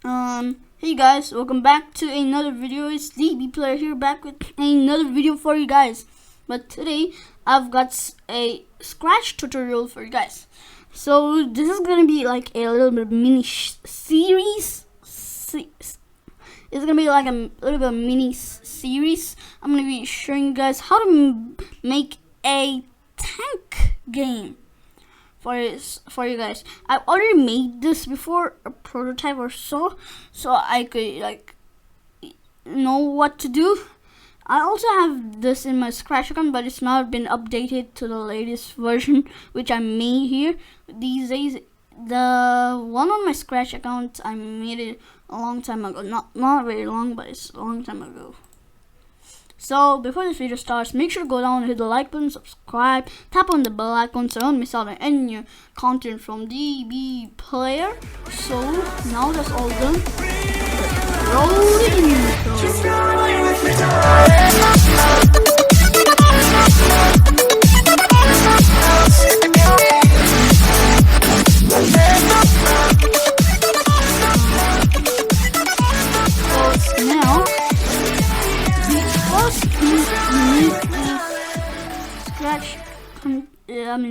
Hey guys, welcome back to another video. It's TheBPlayer here, back with another video for you guys. But today I've got a Scratch tutorial for you guys. So this is gonna be like a little bit of mini series. It's gonna be like a little bit of mini series. I'm gonna be showing you guys how to make a tank game for you guys. I've already made this before, a prototype or so I could like know what to do. I also have this in my Scratch account, but it's not been updated to the latest version which I made here these days. The one on my Scratch account, I made it a long time ago, not very long, but it's a long time ago. So before this video starts, make sure to go down and hit the like button, subscribe, tap on the bell icon so you don't miss out on any new content from TheFatRat. So now that's all done, roll the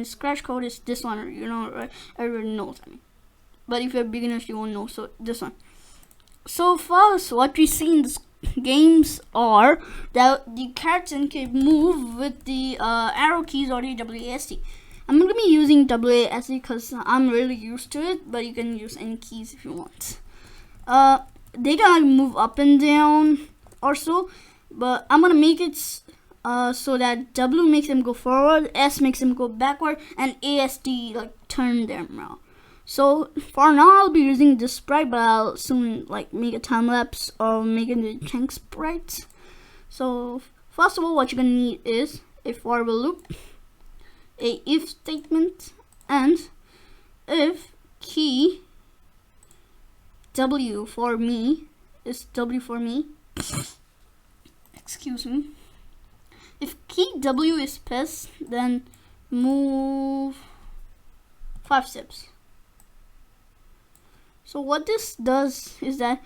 Scratch code is this one, you know, right? Everyone knows, but if you're beginners, you won't know. So this one. So first, what we see in the games are that the character can move with the arrow keys or the WASD. I'm gonna be using WASD because I'm really used to it, but you can use any keys if you want. They can like move up and down or so, but I'm gonna make it so that W makes them go forward, S makes them go backward, and ASD like turn them around. So for now I'll be using this sprite, but I'll soon like make a time lapse or make it the tank sprite. So first of all, what you're gonna need is a for loop, a if statement, and if key W for me is W for me. Excuse me. If key W is pressed, then move 5 steps. So what this does is that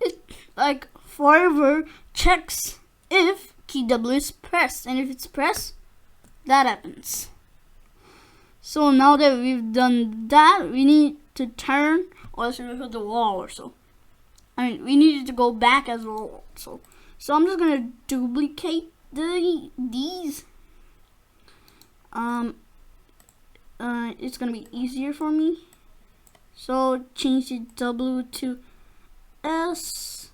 it like forever checks if key W is pressed, and if it's pressed, that happens. So now that we've done that, we need to turn, or else we hit the wall or so. I mean, we needed to go back as well. So I'm just gonna duplicate these. It's gonna be easier for me. So change the W to S.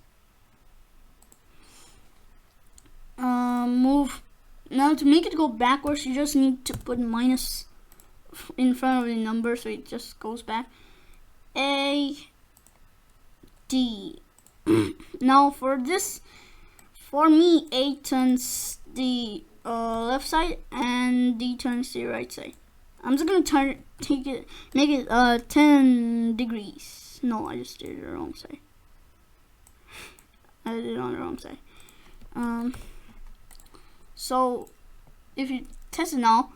Move. Now to make it go backwards, you just need to put minus in front of the number, so it just goes back. A D. Now for this, for me, A turns the left side and D turns the right side. I'm just gonna make it 10 degrees. No, I just did it the wrong side. I did it on the wrong side. So if you test it now,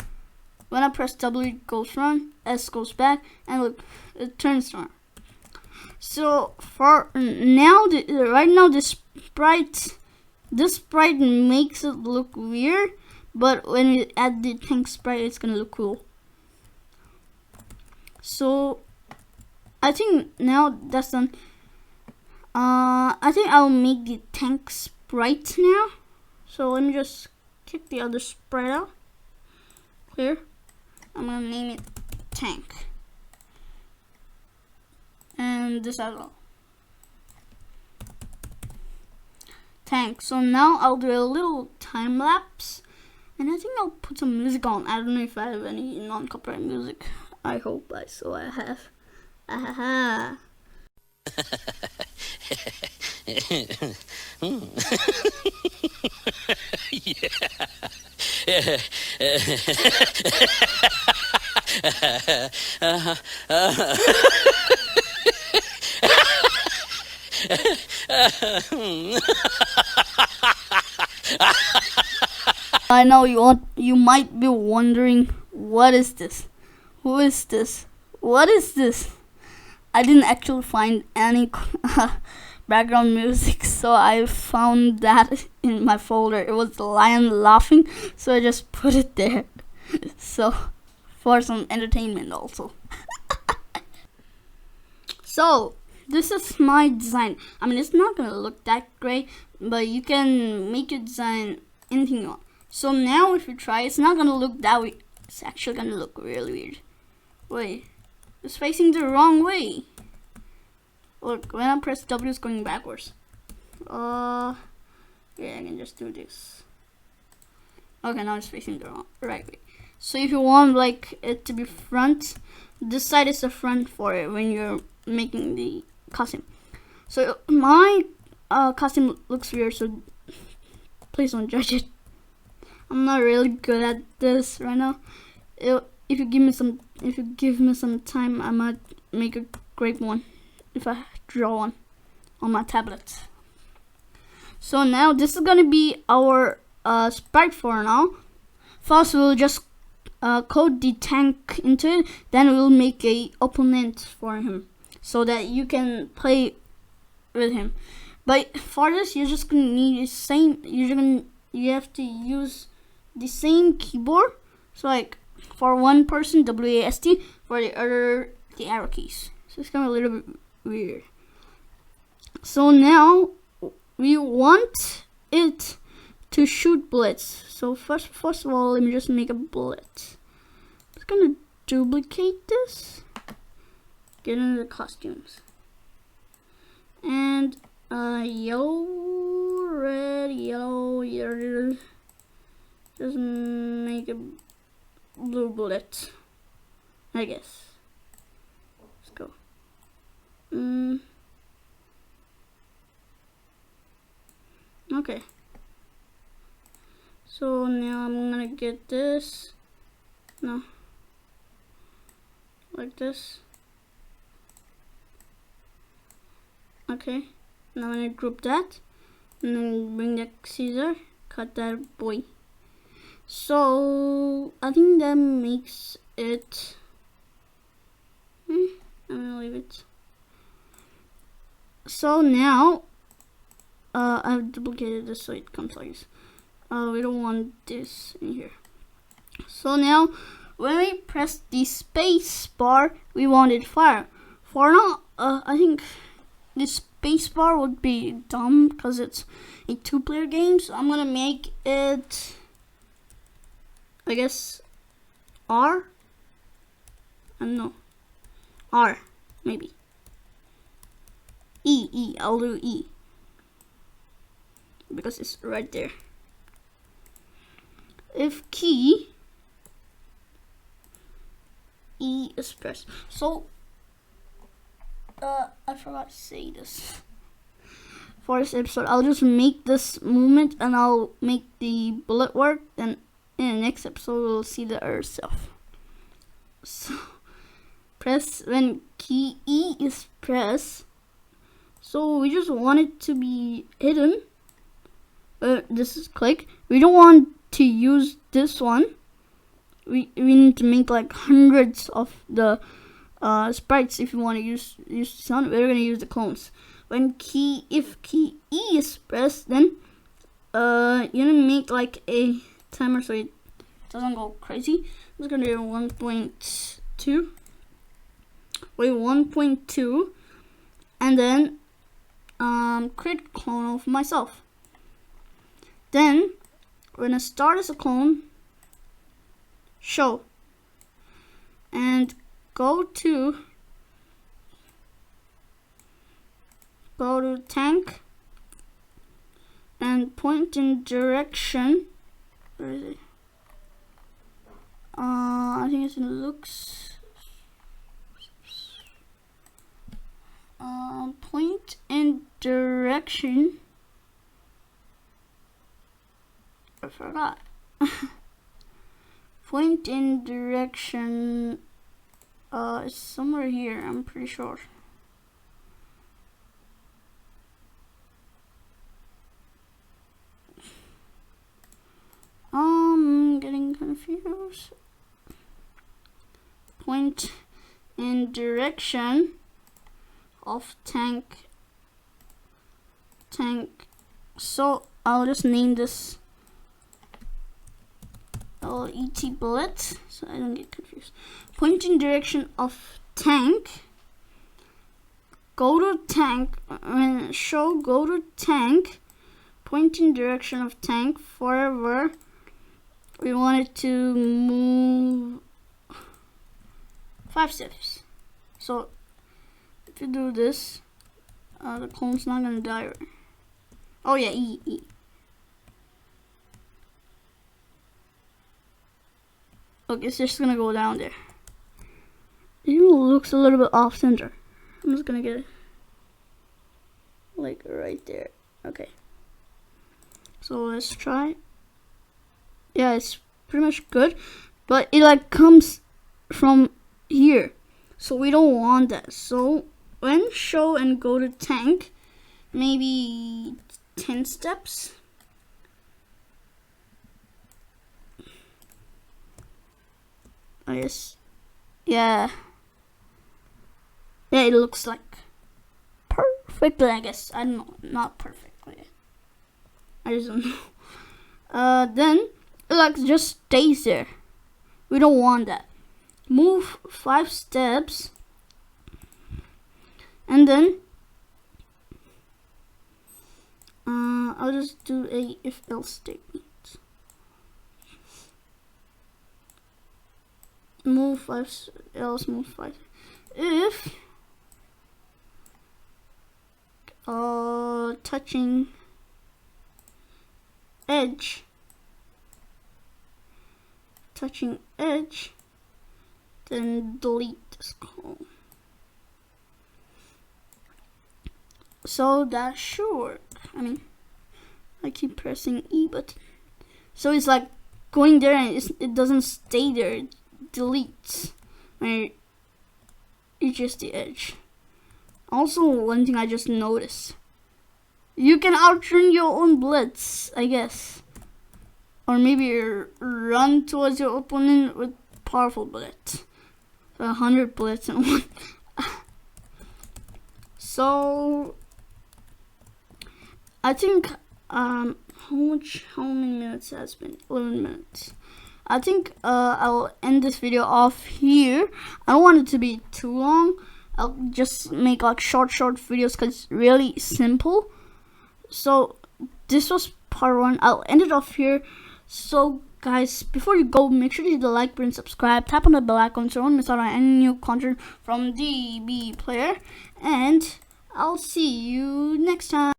when I press W, it goes front, S goes back, and look, it turns front. So for now, right now, this sprite makes it look weird, but when we add the tank sprite, it's gonna look cool. So I think now that's done. I think I'll make the tank sprite now. So let me just kick the other sprite out. Here, I'm gonna name it tank, and this as well. Tank. So now I'll do a little time lapse, and I think I'll put some music on. I don't know if I have any non-copyright music. I hope I have. Aha. I know you might be wondering, what is this? Who is this? What is this? I didn't actually find any background music, so I found that in my folder. It was the lion laughing, so I just put it there. So for some entertainment also. So this is my design. I mean, it's not gonna look that great, but you can make your design anything you want. So now if you try, it's not gonna look that way. It's actually gonna look really weird. Wait, it's facing the wrong way. Look, when I press W, it's going backwards. Yeah, I can just do this. Okay, now it's facing the right way. So if you want like it to be front, this side is the front for it when you're making the costume. So my costume looks weird, so please don't judge it. I'm not really good at this right now. If you give me some time, I might make a great one if I draw one on my tablet. So now this is gonna be our sprite for now. First we'll just code the tank into it, then we'll make a opponent for him so that you can play with him. But for this, you're just gonna need the same. You have to use the same keyboard. So like for one person, WASD, for the other, the arrow keys. So it's kind of a little bit weird. So now we want it to shoot bullets. So first of all, let me just make a bullet. I'm just gonna duplicate this. Get into the costumes. And yellow, red, yellow, yellow. Just make a blue bullet, I guess. Let's go. Okay. So now I'm gonna get this. No. Like this. Okay. Now I'm gonna group that. And then bring the scissor. Cut that boy. So I think that makes it. I'm gonna leave it. So now I've duplicated this so it comes like this. We don't want this in here. So now when we press the space bar, we want it fire. For now, I think the space bar would be dumb because it's a 2-player game. So I'm gonna make it, I guess, R? I don't know. R, maybe. E, I'll do E. Because it's right there. If key, E is pressed. So, I forgot to say this. For this episode, I'll just make this movement and I'll make the bullet work, and in the next episode we'll see the other stuff. So press when key E is pressed. So we just want it to be hidden. This is click. We don't want to use this one. We need to make like hundreds of the sprites if you want to use this one. We're gonna use the clones. When if key E is pressed, then you need to make like a timer so it doesn't go crazy. I'm just gonna do 1.2. Wait, 1.2, and then create clone of myself. Then when I start as a clone, show, and go to tank and point in direction. Where is it? I think it's in looks. Point in direction. I forgot. Point in direction. It's somewhere here, I'm pretty sure. Getting confused. Point in direction. of tank. So I'll just name this ET bullet so I don't get confused. Pointing direction of tank. Go to tank. Go to tank. Pointing direction of tank forever. We want it to move 5 steps. So if you do this, the clone's not gonna die. Oh yeah, E. Look, it's just gonna go down there. It looks a little bit off center. I'm just gonna get it like right there. Okay. So let's try. Yeah, it's pretty much good, but it like comes from here, so we don't want that. So when show and go to tank, maybe 10 steps. I guess. Yeah, it looks like perfectly, I guess. I don't know, not perfectly. I just don't know. Then it like just stays there. We don't want that. Move 5 steps, and then I'll just do a if else statement. Move 5 else, move 5 if touching edge, then delete this clone. So that should work. I mean, I keep pressing E button, so it's like going there and it doesn't stay there. It deletes when it reaches the edge. Also, one thing I just noticed, you can outrun your own blitz, I guess, or maybe run towards your opponent with powerful blitz. 100 blitz in one. So I think how many minutes has been? 11 minutes. I think I'll end this video off here. I don't want it to be too long. I'll just make like short videos because it's really simple. So this was part 1. I'll end it off here. So guys, before you go, make sure to hit the like button, subscribe, tap on the bell icon so you don't miss out on any new content from TheBPlayer, and I'll see you next time.